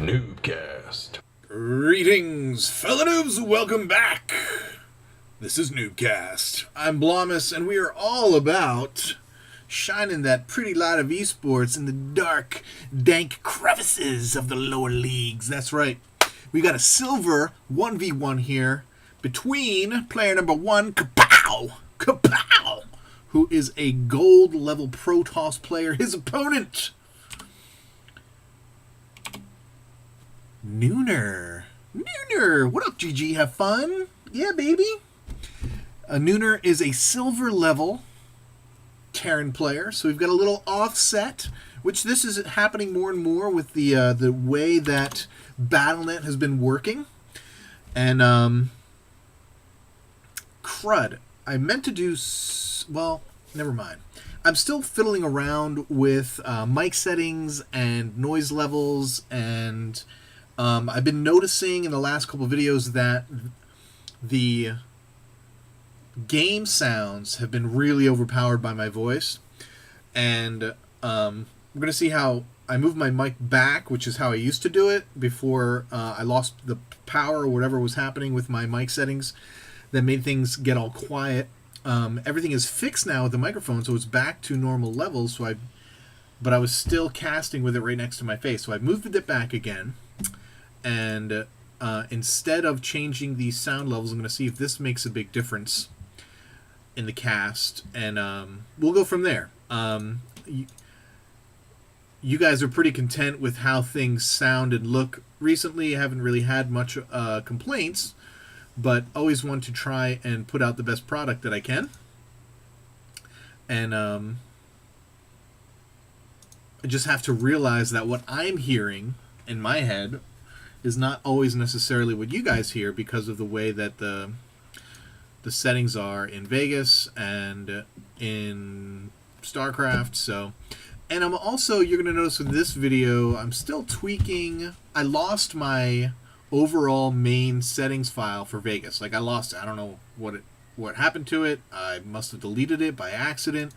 NuubCast. Greetings, fellow noobs, welcome back. This is NuubCast. I'm Blomus, and we are all about shining that pretty light of esports in the dark, dank crevices of the lower leagues. That's right. We got a silver 1v1 here between player number one, Kapow, who is a gold level Protoss player. His opponent, Nooner. What up, GG? Have fun? Yeah, baby. Nooner is a silver level Terran player, so we've got a little offset, which this is happening more and more with the way that Battle.net has been working. And crud, I meant to do well. Never mind. I'm still fiddling around with mic settings and noise levels, and I've been noticing in the last couple of videos that the game sounds have been really overpowered by my voice. And we're going to see how I move my mic back, which is how I used to do it before I lost the power or whatever was happening with my mic settings that made things get all quiet. Everything is fixed now with the microphone, so it's back to normal levels. But I was still casting with it right next to my face, so I moved it back again. And instead of changing the sound levels, I'm going to see if this makes a big difference in the cast, and we'll go from there. You guys are pretty content with how things sound and look recently. I haven't really had much complaints, but always want to try and put out the best product that I can. And I just have to realize that what I'm hearing in my head is not always necessarily what you guys hear because of the way that the settings are in Vegas and in StarCraft. So, and I'm also, you're going to notice in this video, I'm still tweaking. I lost my overall main settings file for Vegas. Like, I lost it. I don't know what happened to it. I must have deleted it by accident.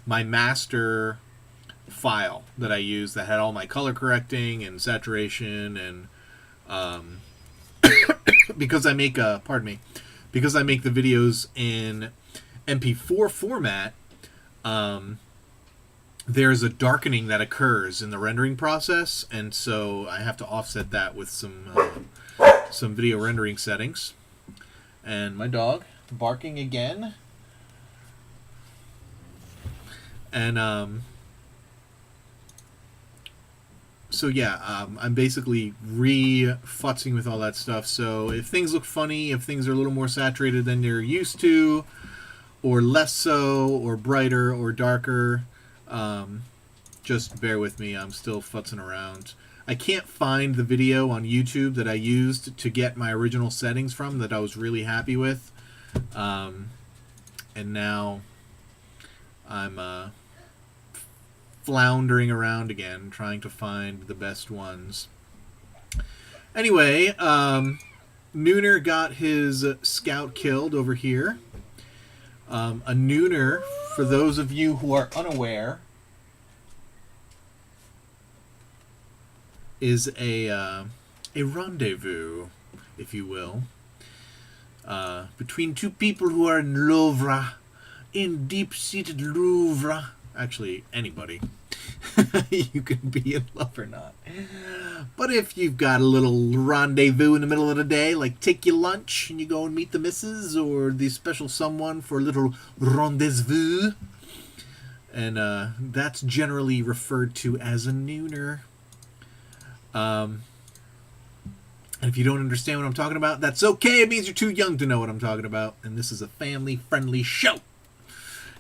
My master file that I used that had all my color correcting and saturation and because I make the videos in MP4 format, there's a darkening that occurs in the rendering process, and so I have to offset that with some video rendering settings. And my dog barking again. And so yeah, I'm basically re-futzing with all that stuff. So if things look funny, if things are a little more saturated than you're used to, or less so, or brighter, or darker, just bear with me. I'm still futzing around. I can't find the video on YouTube that I used to get my original settings from that I was really happy with. And now I'm floundering around again, trying to find the best ones. Anyway, Nooner got his scout killed over here. A Nooner, for those of you who are unaware, is a rendezvous, if you will, between two people who are in Louvre, in deep-seated Louvre. Actually, anybody. You can be in love or not. But if you've got a little rendezvous in the middle of the day, like take your lunch and you go and meet the missus or the special someone for a little rendezvous, and that's generally referred to as a Nooner. And if you don't understand what I'm talking about, that's okay. It means you're too young to know what I'm talking about. And this is a family-friendly show.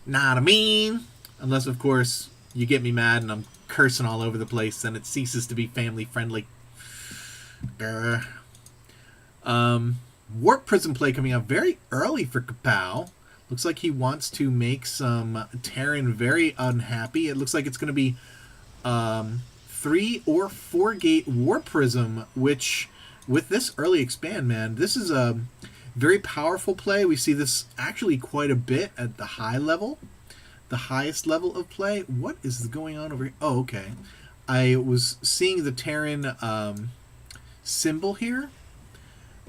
Know what I mean? Unless, of course, you get me mad and I'm cursing all over the place, then it ceases to be family-friendly. Warp Prism play coming out very early for Kapow. Looks like he wants to make some Terran very unhappy. It looks like it's going to be 3 or 4 gate Warp Prism, which, with this early expand, man, this is a very powerful play. We see this actually quite a bit at the high level. The highest level of play. What is going on over here? Oh, okay. I was seeing the Terran symbol here,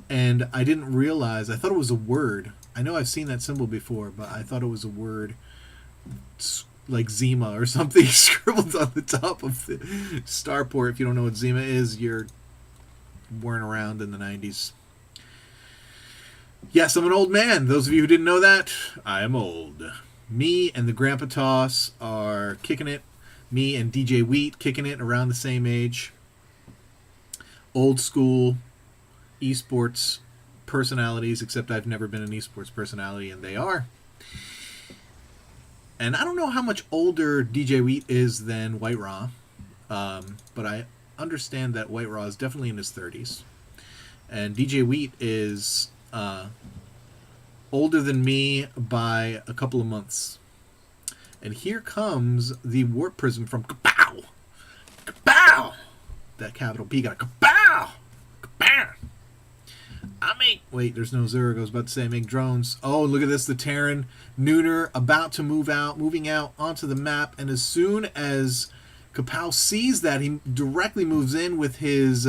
and I didn't realize. I thought it was a word. I know I've seen that symbol before, but I thought it was a word like Zima or something scribbled on the top of the starport. If you don't know what Zima is, you weren't around in the 90s. Yes, I'm an old man. Those of you who didn't know that, I am old. Me and the Grandpa Toss are kicking it. Me and DJ Wheat kicking it around the same age. Old school esports personalities, except I've never been an esports personality, and they are. And I don't know how much older DJ Wheat is than White Raw, but I understand that White Raw is definitely in his 30s. And DJ Wheat is older than me by a couple of months. And here comes the Warp Prism from Kapow! Kapow! That capital P got a Kapow! Kapow! Wait, there's no Zerg. I was about to say I make drones. Oh, look at this. The Terran Nooner about to moving out onto the map. And as soon as Kapow sees that, he directly moves in with his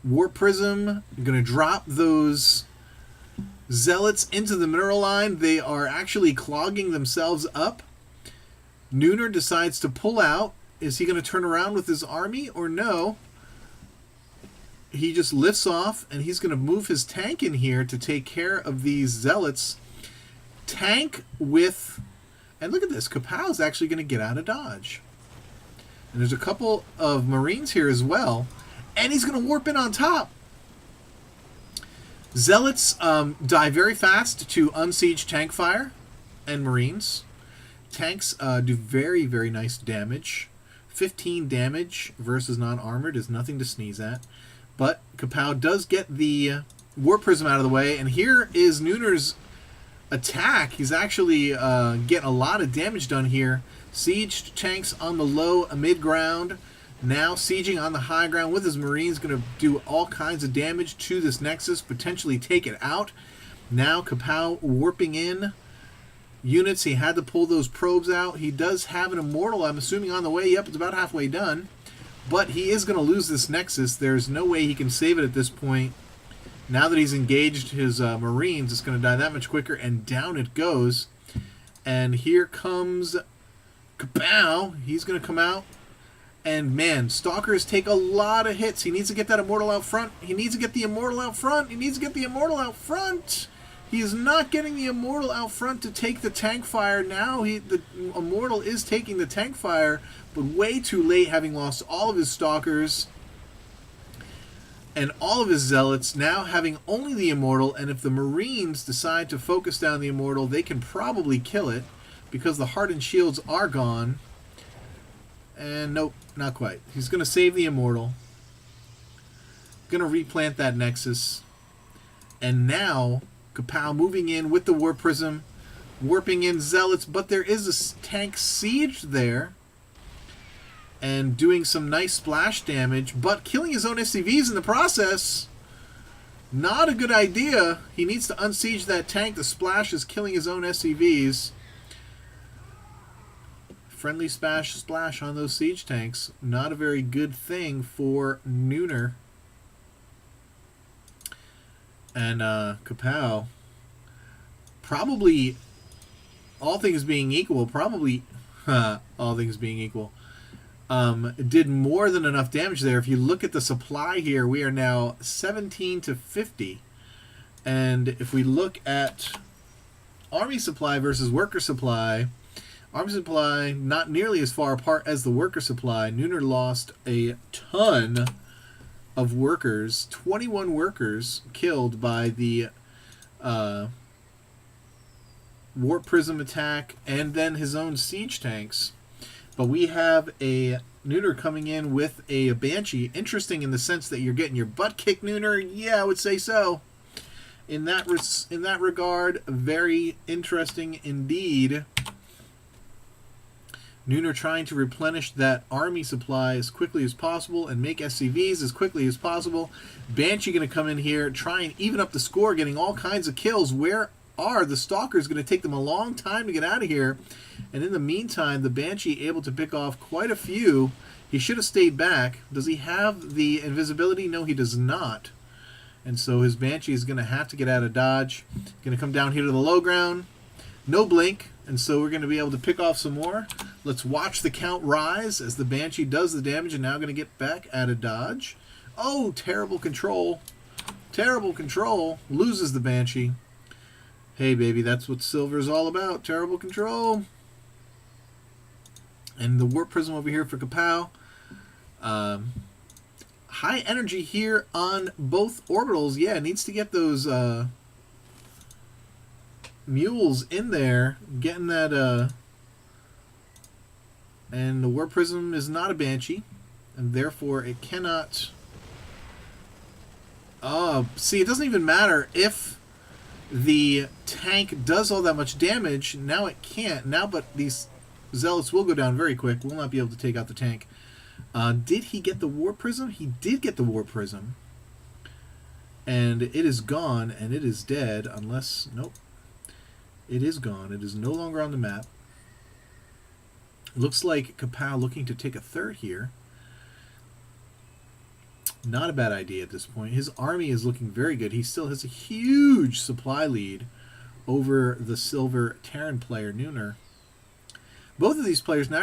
Warp Prism. Going to drop those Zealots into the mineral line. They are actually clogging themselves up. Nooner decides to pull out. Is he going to turn around with his army or no? He just lifts off, and he's going to move his tank in here to take care of these Zealots. Tank with... And look at this. Kapow's actually going to get out of dodge. And there's a couple of Marines here as well. And he's going to warp in on top. Zealots die very fast to unsiege tank fire and Marines. Tanks do very, very nice damage. 15 damage versus non-armored is nothing to sneeze at. But Kapow does get the Warp Prism out of the way. And here is Nooner's attack. He's actually getting a lot of damage done here. Sieged tanks on the low mid-ground. Now sieging on the high ground with his Marines. Going to do all kinds of damage to this Nexus. Potentially take it out. Now Kapow warping in units. He had to pull those probes out. He does have an Immortal, I'm assuming, on the way. Yep, it's about halfway done. But he is going to lose this Nexus. There's no way he can save it at this point. Now that he's engaged his Marines, it's going to die that much quicker. And down it goes. And here comes Kapow. He's going to come out. And man, Stalkers take a lot of hits. He needs to get that Immortal out front. He needs to get the Immortal out front. He needs to get the Immortal out front. He is not getting the Immortal out front to take the tank fire. Now the Immortal is taking the tank fire, but way too late, having lost all of his Stalkers and all of his Zealots, now having only the Immortal. And if the Marines decide to focus down the Immortal, they can probably kill it because the Hardened Shields are gone. And nope, not quite. He's going to save the Immortal. Going to replant that Nexus. And now Kapow moving in with the Warp Prism, warping in Zealots, but there is a tank siege there, and doing some nice splash damage, but killing his own SCVs in the process. Not a good idea. He needs to unsiege that tank. The splash is killing his own SCVs. Friendly splash on those siege tanks. Not a very good thing for Nooner. And Kapow, probably, all things being equal, did more than enough damage there. If you look at the supply here, we are now 17 to 50. And if we look at Army supply versus Worker supply, Army supply not nearly as far apart as the Worker supply. Nooner lost a ton of workers, 21 workers killed by the Warp Prism attack and then his own siege tanks. But we have a Nooner coming in with a Banshee. Interesting in the sense that you're getting your butt kicked, Nooner. Yeah, I would say so. In that regard, very interesting indeed. Nooner trying to replenish that army supply as quickly as possible and make SCVs as quickly as possible. Banshee going to come in here, try and even up the score, getting all kinds of kills. Where are the Stalkers? Going to take them a long time to get out of here. And in the meantime, the Banshee able to pick off quite a few. He should have stayed back. Does he have the invisibility? No, he does not. And so his Banshee is going to have to get out of dodge. Going to come down here to the low ground. No blink. And so we're going to be able to pick off some more. Let's watch the count rise as the Banshee does the damage and now going to get back out of dodge. Oh, terrible control. Terrible control. Loses the Banshee. Hey, baby, that's what Silver's all about. Terrible control. And the Warp Prism over here for Kapow. High energy here on both orbitals. Yeah, needs to get those mules in there, getting that. And the Warp Prism is not a Banshee, and therefore it cannot. See, it doesn't even matter if the tank does all that much damage. Now it can't. Now, but these Zealots will go down very quick. Will not be able to take out the tank. Did he get the Warp Prism? He did get the Warp Prism. And it is gone, and it is dead, unless... Nope. It is gone. It is no longer on the map. Looks like Kapow looking to take a third here. Not a bad idea at this point. His army is looking very good. He still has a huge supply lead over the Silver Terran player, Nooner. Both of these players, by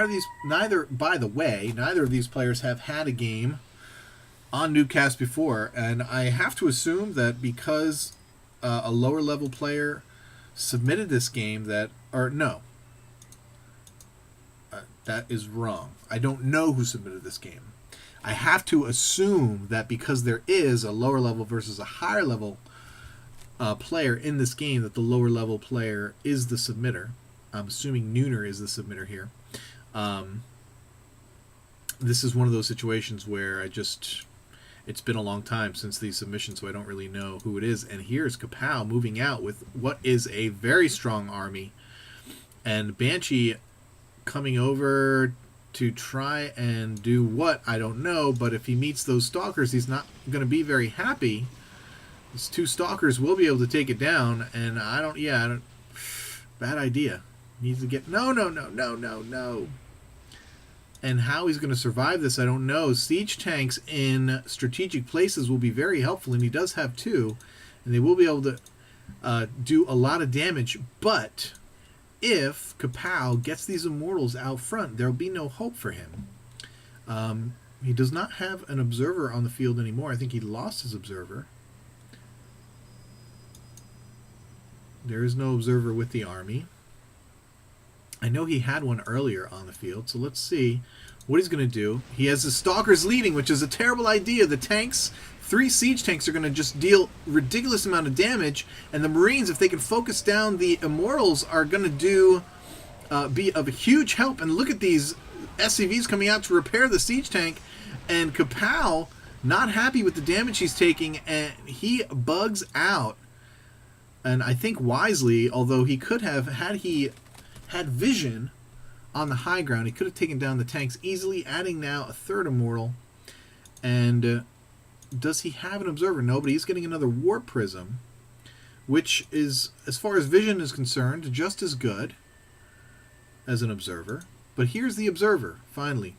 the way, neither of these players have had a game on NuubCast before, and I have to assume that because a lower level player submitted this game that that is wrong. I don't know who submitted this game. I have to assume that because there is a lower level versus a higher level player in this game, that the lower level player is the submitter. I'm assuming Nooner is the submitter here. This is one of those situations where it's been a long time since these submissions, so I don't really know who it is. And here's Kapow moving out with what is a very strong army. And Banshee coming over to try and do what, I don't know, but if he meets those Stalkers, he's not going to be very happy. These two Stalkers will be able to take it down, and I don't, bad idea. Needs to get, no. And how he's going to survive this, I don't know. Siege tanks in strategic places will be very helpful, and he does have two, and they will be able to do a lot of damage. But if Kapow gets these Immortals out front, there will be no hope for him. He does not have an observer on the field anymore. I think he lost his observer. There is no observer with the army. I know he had one earlier on the field, so let's see what he's going to do. He has the Stalkers leading, which is a terrible idea. The tanks, 3 siege tanks, are going to just deal ridiculous amount of damage, and the Marines, if they can focus down the Immortals, are going to be of a huge help. And look at these SCVs coming out to repair the siege tank, and Kapow not happy with the damage he's taking, and he bugs out. And I think wisely, although he could have, had he had vision on the high ground, he could have taken down the tanks easily, adding now a third Immortal. And does he have an observer? No, but he's getting another Warp Prism, which is, as far as vision is concerned, just as good as an observer. But here's the observer, finally.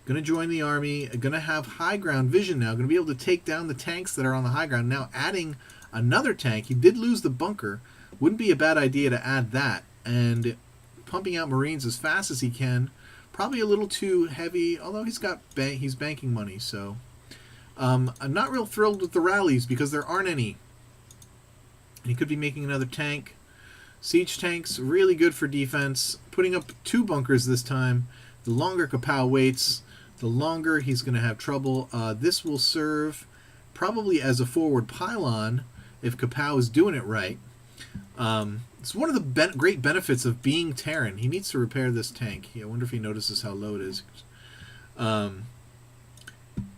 Going to join the army, going to have high ground vision now, going to be able to take down the tanks that are on the high ground. Now adding another tank. He did lose the bunker. Wouldn't be a bad idea to add that. And pumping out Marines as fast as he can. Probably a little too heavy, although he's banking money, so I'm not real thrilled with the rallies because there aren't any. He could be making another tank. Siege tanks, really good for defense. Putting up 2 bunkers this time. The longer Kapow waits, the longer he's going to have trouble. This will serve probably as a forward pylon if Kapow is doing it right. It's one of the great benefits of being Terran. He needs to repair this tank. I wonder if he notices how low it is.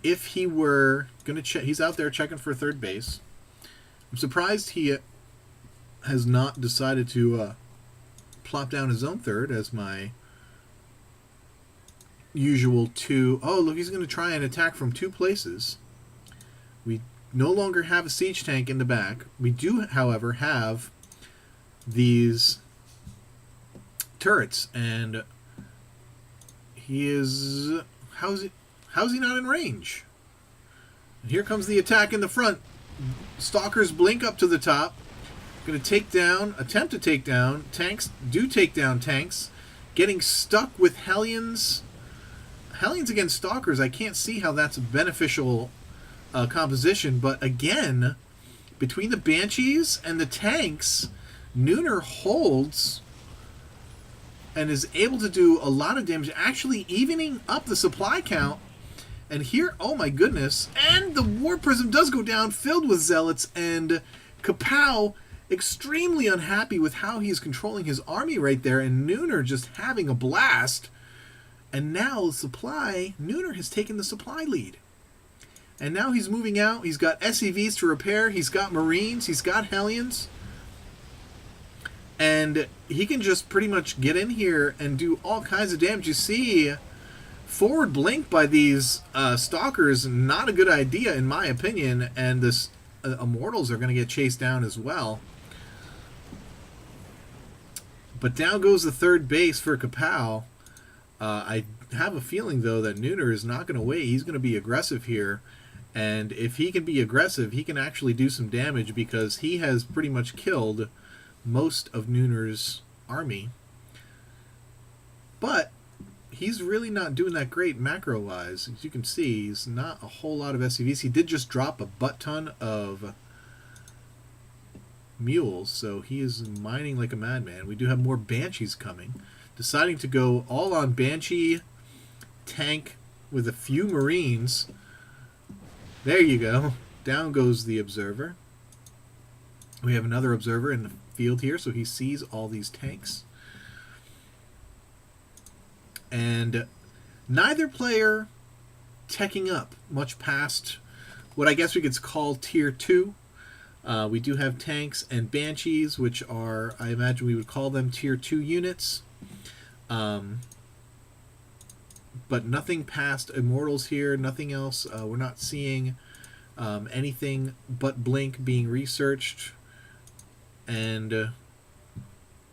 If he were going to check, he's out there checking for third base. I'm surprised he has not decided to plop down his own third as my usual 2. Oh, look, he's going to try and attack from 2 places. We no longer have a siege tank in the back. We do, however, have these turrets, and he is... How's he not in range? And here comes the attack in the front. Stalkers blink up to the top. Going to attempt to take down. Tanks do take down tanks. Getting stuck with Hellions. Hellions against Stalkers, I can't see how that's a beneficial composition. But again, between the Banshees and the tanks, Nooner holds and is able to do a lot of damage, actually evening up the supply count. And here, oh my goodness, and the War Prism does go down, filled with Zealots, and Kapow extremely unhappy with how he's controlling his army right there, and Nooner just having a blast. And now Nooner has taken the supply lead. And now he's moving out, he's got SCVs to repair, he's got Marines, he's got Hellions. And he can just pretty much get in here and do all kinds of damage. You see, forward blink by these Stalkers, not a good idea in my opinion, and this Immortals are going to get chased down as well. But down goes the third base for Kapow. I have a feeling, though, that Nooner is not going to wait. He's going to be aggressive here. And if he can be aggressive, he can actually do some damage because he has pretty much killed most of Nooner's army. But he's really not doing that great macro-wise. As you can see, he's not a whole lot of SCVs. He did just drop a butt-ton of mules, so he is mining like a madman. We do have more Banshees coming. Deciding to go all on Banshee tank with a few Marines. There you go. Down goes the Observer. We have another Observer in the field here, so he sees all these tanks. And neither player teching up much past what I guess we could call Tier 2. We do have tanks and Banshees, which are, I imagine we would call them Tier 2 units. But nothing past Immortals here, nothing else. We're not seeing anything but Blink being researched. And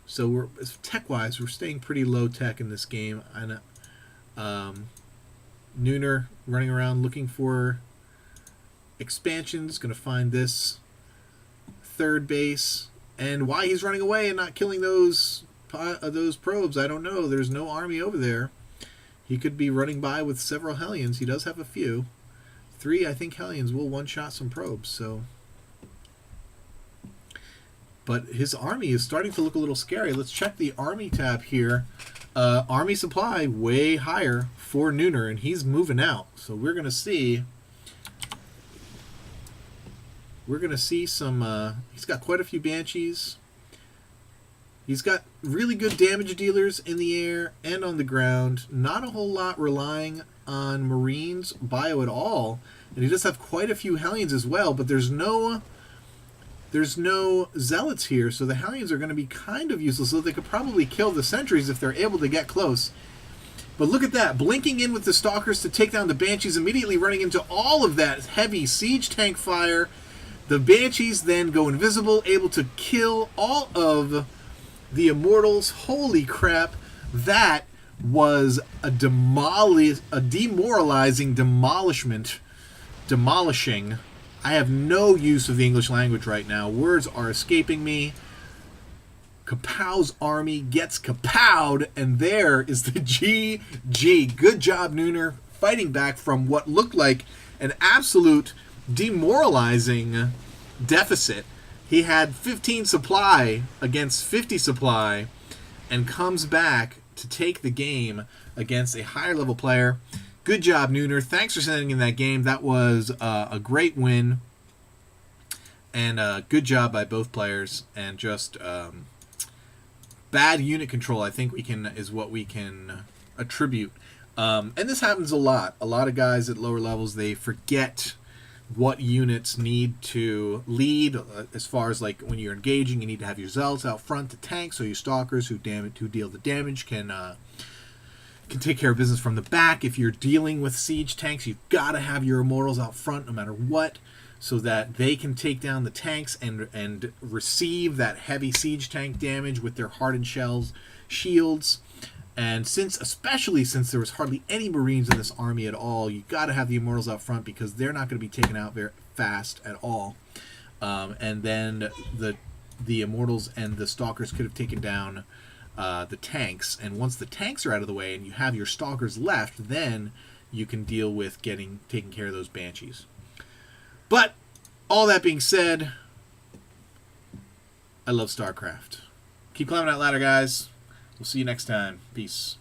so we're tech-wise, we're staying pretty low tech in this game. And Nooner running around looking for expansions, going to find this third base. And why he's running away and not killing those probes, I don't know. There's no army over there. He could be running by with several Hellions. He does have a few. 3, I think, Hellions will one-shot some probes, so... But his army is starting to look a little scary. Let's check the army tab here. Army supply way higher for Nooner, and he's moving out. So we're going to see... We're going to see some... he's got quite a few Banshees. He's got really good damage dealers in the air and on the ground. Not a whole lot relying on Marines bio at all. And he does have quite a few Hellions as well, but there's no Zealots here, so the Hellions are going to be kind of useless, so they could probably kill the sentries if they're able to get close. But look at that, blinking in with the Stalkers to take down the Banshees, immediately running into all of that heavy siege tank fire. The Banshees then go invisible, able to kill all of the Immortals. Holy crap, that was a demoralizing demolishing. I have no use of the English language right now. Words are escaping me. Kapow's army gets kapowed, and there is the GG. Good job, Nooner, fighting back from what looked like an absolute demoralizing deficit. He had 15 supply against 50 supply and comes back to take the game against a higher level player. Good job, Nooner. Thanks for sending in that game. That was a great win. And good job by both players. And just bad unit control, I think is what we can attribute. And this happens a lot. A lot of guys at lower levels, they forget what units need to lead. As far as like when you're engaging, you need to have your Zealots out front to tank, so your Stalkers who deal the damage can take care of business from the back. If you're dealing with siege tanks, you've got to have your Immortals out front no matter what, so that they can take down the tanks and receive that heavy siege tank damage with their hardened shields. And especially since there was hardly any Marines in this army at all, you got to have the Immortals out front because they're not going to be taken out very fast at all. And then the Immortals and the Stalkers could have taken down the tanks. And once the tanks are out of the way and you have your Stalkers left, then you can deal with taking care of those Banshees. But all that being said, I love StarCraft. Keep climbing that ladder, guys. We'll see you next time. Peace.